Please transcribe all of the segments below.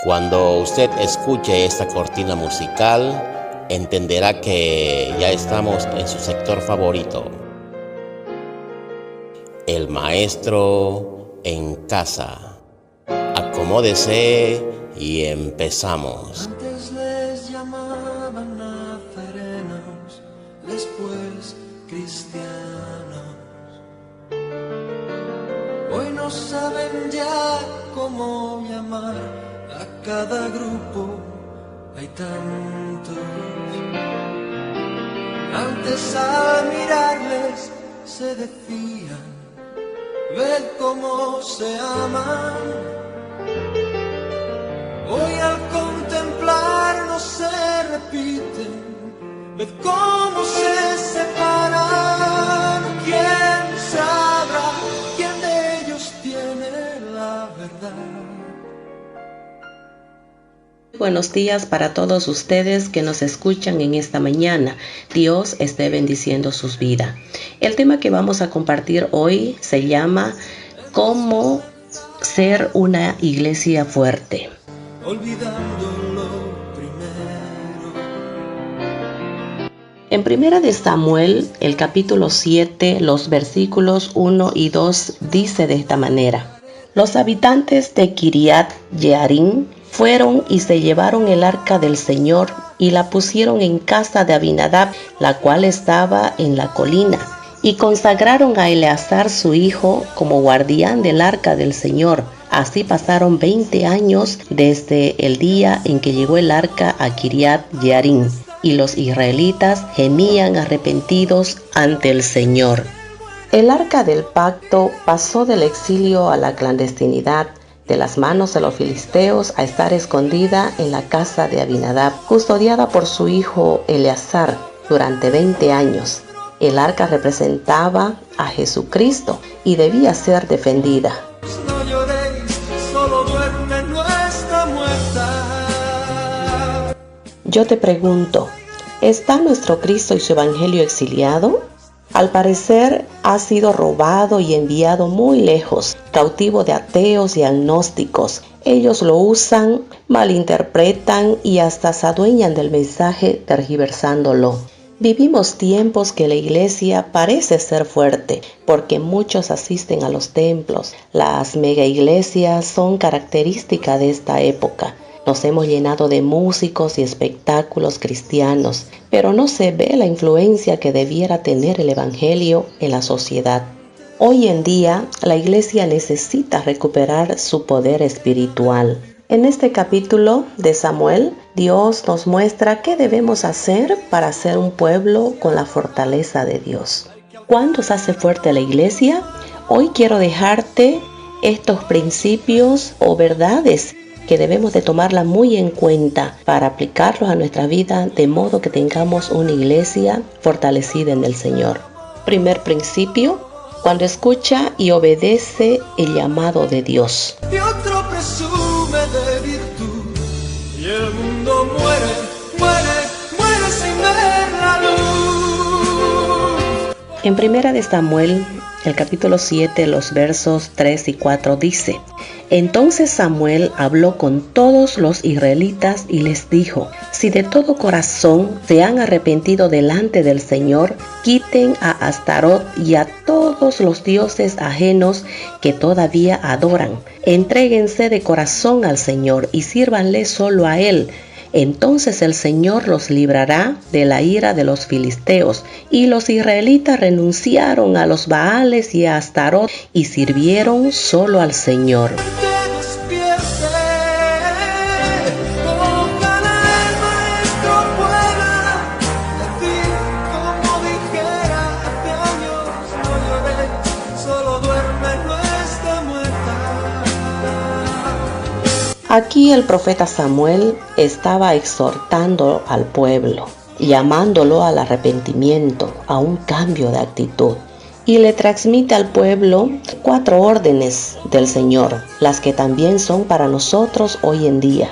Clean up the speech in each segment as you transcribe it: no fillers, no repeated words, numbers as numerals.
Cuando usted escuche esta cortina musical, entenderá que ya estamos en su sector favorito. El maestro en casa. Acomódese y empezamos. Antes les llamaban nazarenos, después cristianos. Hoy no saben ya cómo llamar a cada grupo, hay tantos. Antes al mirarles se decían, ved cómo se aman. Hoy al contemplarnos se repiten, ved cómo se separan. ¿Quién sabrá quién de ellos tiene la verdad? Buenos días para todos ustedes que nos escuchan en esta mañana. Dios esté bendiciendo sus vidas. El tema que vamos a compartir hoy se llama ¿Cómo ser una iglesia fuerte? Olvidando lo primero. En Primera de Samuel, el capítulo 7, los versículos 1 y 2 dice de esta manera: Los habitantes de Kiriat Jearim fueron y se llevaron el arca del Señor y la pusieron en casa de Abinadab, la cual estaba en la colina, y consagraron a Eleazar su hijo como guardián del arca del Señor. Así pasaron 20 años desde el día en que llegó el arca a Kiriat Jearim, y los israelitas gemían arrepentidos ante el Señor. El arca del pacto pasó del exilio a la clandestinidad, de las manos de los filisteos, a estar escondida en la casa de Abinadab, custodiada por su hijo Eleazar durante 20 años. El arca representaba a Jesucristo y debía ser defendida. No lloréis, solo duerme, no está muerta. Yo te pregunto, ¿está nuestro Cristo y su Evangelio exiliado? Al parecer ha sido robado y enviado muy lejos, cautivo de ateos y agnósticos. Ellos lo usan, malinterpretan y hasta se adueñan del mensaje tergiversándolo. Vivimos tiempos que la iglesia parece ser fuerte porque muchos asisten a los templos. Las mega iglesias son características de esta época. Nos hemos llenado de músicos y espectáculos cristianos, pero no se ve la influencia que debiera tener el evangelio en la sociedad. Hoy en día, la iglesia necesita recuperar su poder espiritual. En este capítulo de Samuel, Dios nos muestra qué debemos hacer para ser un pueblo con la fortaleza de Dios. ¿Cuándo se hace fuerte la iglesia? Hoy quiero dejarte estos principios o verdades que debemos de tomarla muy en cuenta para aplicarlos a nuestra vida, de modo que tengamos una iglesia fortalecida en el Señor. Primer principio: cuando escucha y obedece el llamado de Dios. Y otro presume de virtud, y el mundo muere sin ver la luz. En Primera de Samuel, el capítulo 7, los versos 3 y 4 dice: Entonces Samuel habló con todos los israelitas y les dijo: Si de todo corazón se han arrepentido delante del Señor, quiten a Astarot y a todos los dioses ajenos que todavía adoran. Entréguense de corazón al Señor y sírvanle solo a Él. Entonces el Señor los librará de la ira de los filisteos. Y los israelitas renunciaron a los Baales y a Astarot y sirvieron solo al Señor. Aquí el profeta Samuel estaba exhortando al pueblo, llamándolo al arrepentimiento, a un cambio de actitud. Y le transmite al pueblo 4 órdenes del Señor, las que también son para nosotros hoy en día.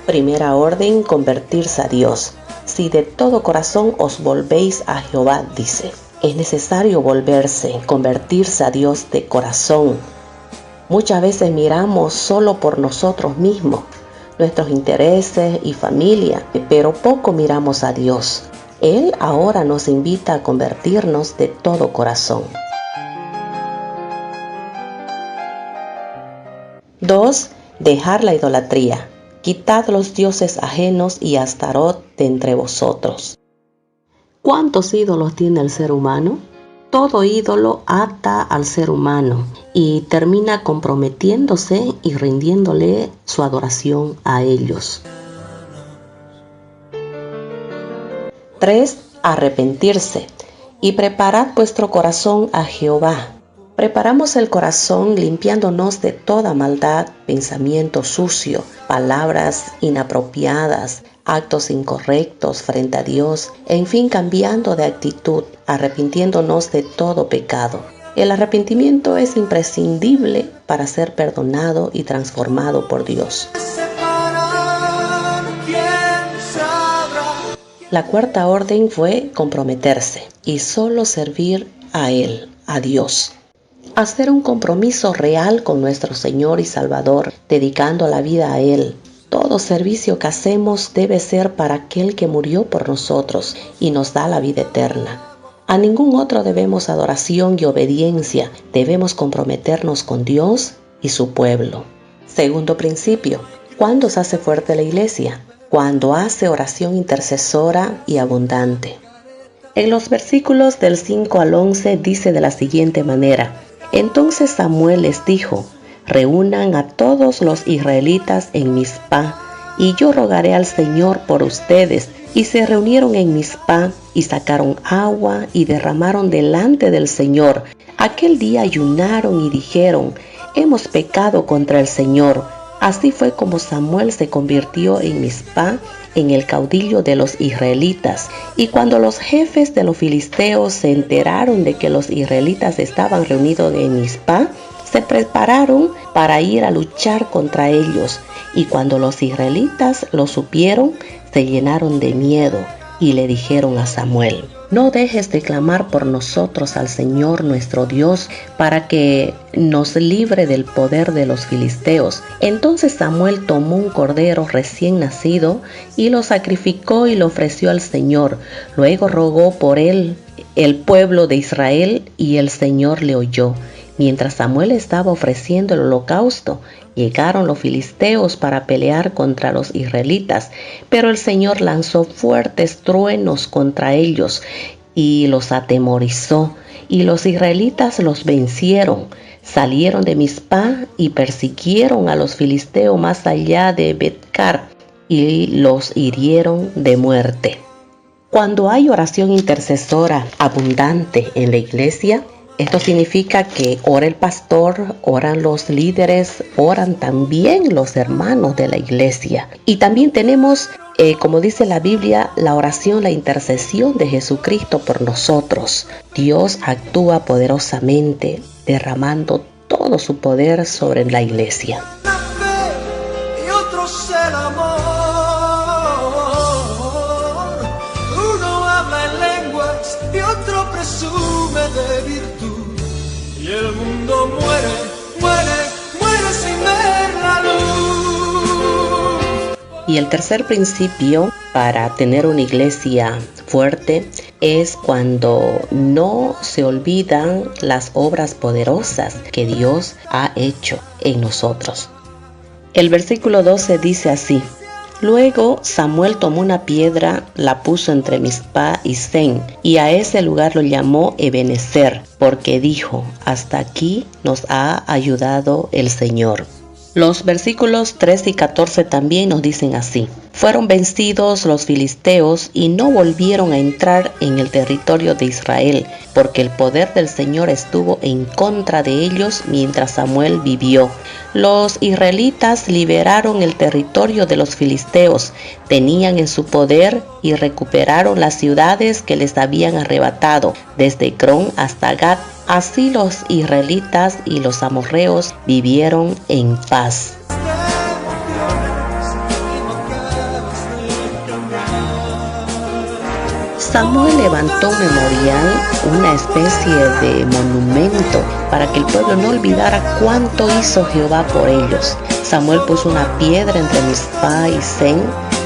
Primera orden: convertirse a Dios. Si de todo corazón os volvéis a Jehová, dice. Es necesario volverse, convertirse a Dios de corazón. Muchas veces miramos solo por nosotros mismos. nuestros intereses y familia, pero poco miramos a Dios. Él ahora nos invita a convertirnos de todo corazón. 2. Dejar la idolatría. Quitad los dioses ajenos y Astarot de entre vosotros. ¿Cuántos ídolos tiene el ser humano? Todo ídolo ata al ser humano y termina comprometiéndose y rindiéndole su adoración a ellos. 3. Arrepentirse. Y preparad vuestro corazón a Jehová. Preparamos el corazón limpiándonos de toda maldad, pensamiento sucio, palabras inapropiadas, actos incorrectos frente a Dios, en fin, cambiando de actitud, arrepintiéndonos de todo pecado. El arrepentimiento es imprescindible para ser perdonado y transformado por Dios. La cuarta orden fue comprometerse y solo servir a Él, a Dios. Hacer un compromiso real con nuestro Señor y Salvador, dedicando la vida a Él. Todo servicio que hacemos debe ser para aquel que murió por nosotros y nos da la vida eterna. A ningún otro debemos adoración y obediencia, debemos comprometernos con Dios y su pueblo. Segundo principio, ¿cuándo se hace fuerte la iglesia? Cuando hace oración intercesora y abundante. En los versículos del 5 al 11 dice de la siguiente manera: Entonces Samuel les dijo: reúnan a todos los israelitas en Mizpa, y yo rogaré al Señor por ustedes. Y se reunieron en Mizpa, y sacaron agua, y derramaron delante del Señor. Aquel día ayunaron y dijeron: hemos pecado contra el Señor. Así fue como Samuel se convirtió en Mizpa, en el caudillo de los israelitas. Y cuando los jefes de los filisteos se enteraron de que los israelitas estaban reunidos en Mizpa, se prepararon para ir a luchar contra ellos. Y cuando los israelitas lo supieron, se llenaron de miedo y le dijeron a Samuel: no dejes de clamar por nosotros al Señor nuestro Dios para que nos libre del poder de los filisteos. Entonces Samuel tomó un cordero recién nacido y lo sacrificó y lo ofreció al Señor. Luego rogó por él el pueblo de Israel y el Señor le oyó. Mientras Samuel estaba ofreciendo el holocausto, llegaron los filisteos para pelear contra los israelitas, pero el Señor lanzó fuertes truenos contra ellos y los atemorizó, y los israelitas los vencieron. Salieron de Mizpa y persiguieron a los filisteos más allá de Betcar y los hirieron de muerte. Cuando hay oración intercesora abundante en la iglesia, esto significa que ora el pastor, oran los líderes, oran también los hermanos de la iglesia. Y también tenemos, como dice la Biblia, la oración, la intercesión de Jesucristo por nosotros. Dios actúa poderosamente, derramando todo su poder sobre la iglesia. La fe y otros el amor. Uno habla en lenguas y otro presume de virtud. Y el mundo muere sin ver la luz. Y el tercer principio para tener una iglesia fuerte es cuando no se olvidan las obras poderosas que Dios ha hecho en nosotros. El versículo 12 dice así: Luego Samuel tomó una piedra, la puso entre Mizpa y Sen, y a ese lugar lo llamó Ebenezer, porque dijo: hasta aquí nos ha ayudado el Señor. Los versículos 13 y 14 también nos dicen así: fueron vencidos los filisteos y no volvieron a entrar en el territorio de Israel, porque el poder del Señor estuvo en contra de ellos mientras Samuel vivió. Los israelitas liberaron el territorio de los filisteos, tenían en su poder y recuperaron las ciudades que les habían arrebatado, desde Ecrón hasta Gat. Así los israelitas y los amorreos vivieron en paz. Samuel levantó un memorial, una especie de monumento, para que el pueblo no olvidara cuánto hizo Jehová por ellos. Samuel puso una piedra entre Mizpah y Sen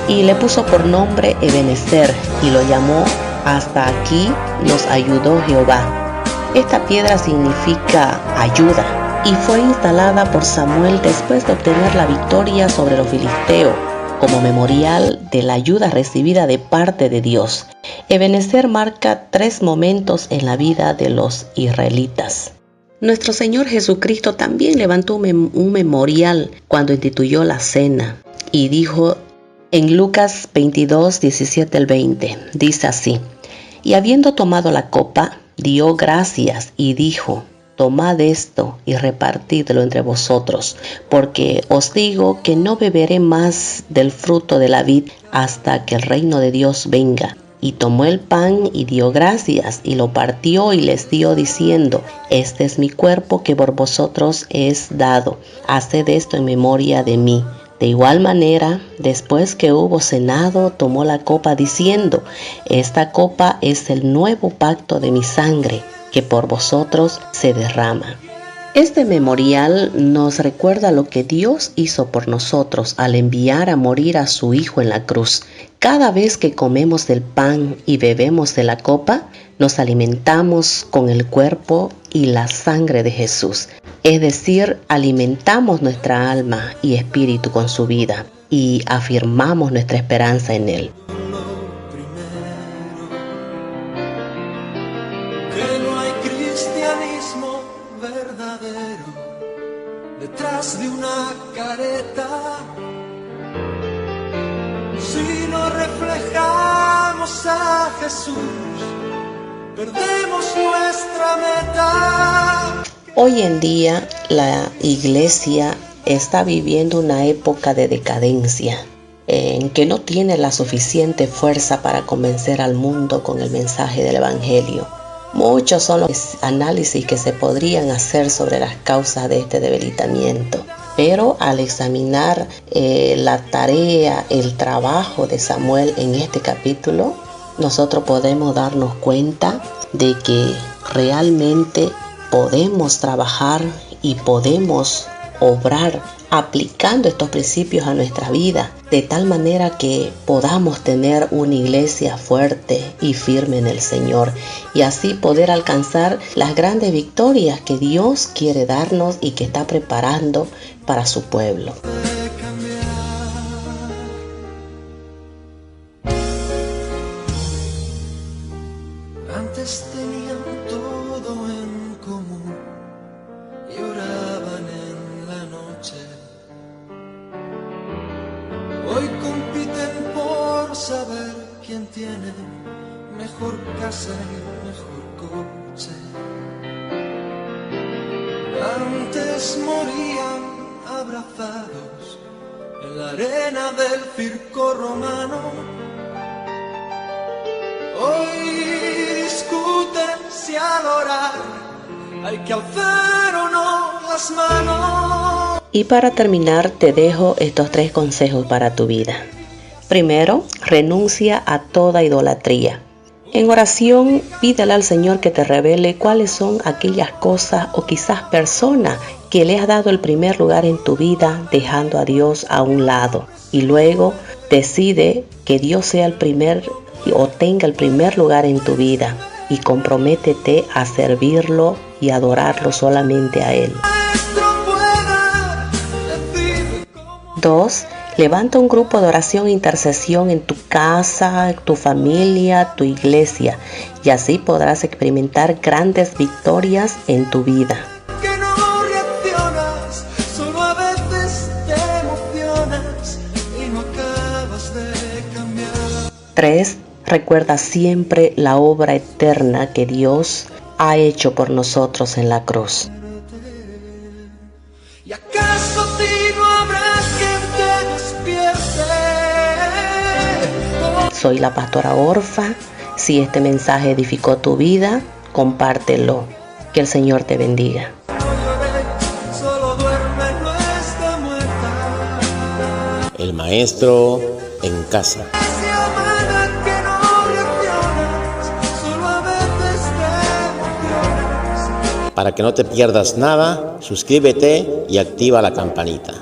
y le puso por nombre Ebenezer y lo llamó Hasta aquí nos ayudó Jehová. Esta piedra significa ayuda y fue instalada por Samuel después de obtener la victoria sobre los filisteos como memorial de la ayuda recibida de parte de Dios. Ebenezer marca 3 momentos en la vida de los israelitas. Nuestro Señor Jesucristo también levantó un memorial cuando instituyó la cena y dijo en Lucas 22, 17 al 20, dice así: y habiendo tomado la copa, dio gracias y dijo: tomad esto y repartidlo entre vosotros, porque os digo que no beberé más del fruto de la vid hasta que el reino de Dios venga. Y tomó el pan y dio gracias y lo partió y les dio diciendo: este es mi cuerpo que por vosotros es dado, haced esto en memoria de mí. De igual manera, después que hubo cenado, tomó la copa diciendo: esta copa es el nuevo pacto de mi sangre, que por vosotros se derrama. Este memorial nos recuerda lo que Dios hizo por nosotros al enviar a morir a su Hijo en la cruz. Cada vez que comemos del pan y bebemos de la copa, nos alimentamos con el cuerpo y la sangre de Jesús. Es decir, alimentamos nuestra alma y espíritu con su vida y afirmamos nuestra esperanza en Él. Verdadero detrás de una careta. Si no reflejamos a Jesús, perdemos nuestra meta. Hoy en día la iglesia está viviendo una época de decadencia en que no tiene la suficiente fuerza para convencer al mundo con el mensaje del Evangelio. Muchos son los análisis que se podrían hacer sobre las causas de este debilitamiento, pero al examinar la tarea, el trabajo de Samuel en este capítulo, nosotros podemos darnos cuenta de que realmente podemos trabajar y podemos obrar aplicando estos principios a nuestra vida, de tal manera que podamos tener una iglesia fuerte y firme en el Señor y así poder alcanzar las grandes victorias que Dios quiere darnos y que está preparando para su pueblo. Antes tenían todo en común y oraban en la noche. Hoy compiten por saber quién tiene mejor casa y mejor coche. Antes morían abrazados en la arena del circo romano. Hoy discuten si al orar hay que alzar o no las manos. Y para terminar, te dejo estos 3 consejos para tu vida. Primero, renuncia a toda idolatría. En oración, pídele al Señor que te revele cuáles son aquellas cosas o quizás personas que le has dado el primer lugar en tu vida, dejando a Dios a un lado. Y luego decide que Dios sea el primer o tenga el primer lugar en tu vida y comprométete a servirlo y adorarlo solamente a Él. 2. Levanta un grupo de oración e intercesión en tu casa, tu familia, tu iglesia, y así podrás experimentar grandes victorias en tu vida. Que no reaccionas, solo a veces te emocionas y no acabas de cambiar. 3. Recuerda siempre la obra eterna que Dios ha hecho por nosotros en la cruz. ¿Y acaso a ti no habrá quien te despierte? Soy la pastora Orfa. Si este mensaje edificó tu vida, compártelo. Que el Señor te bendiga. Solo duerme, no está muerta. El maestro en casa. Si amada que no reaccionas, solo a veces te emocionas. Para que no te pierdas nada, suscríbete y activa la campanita.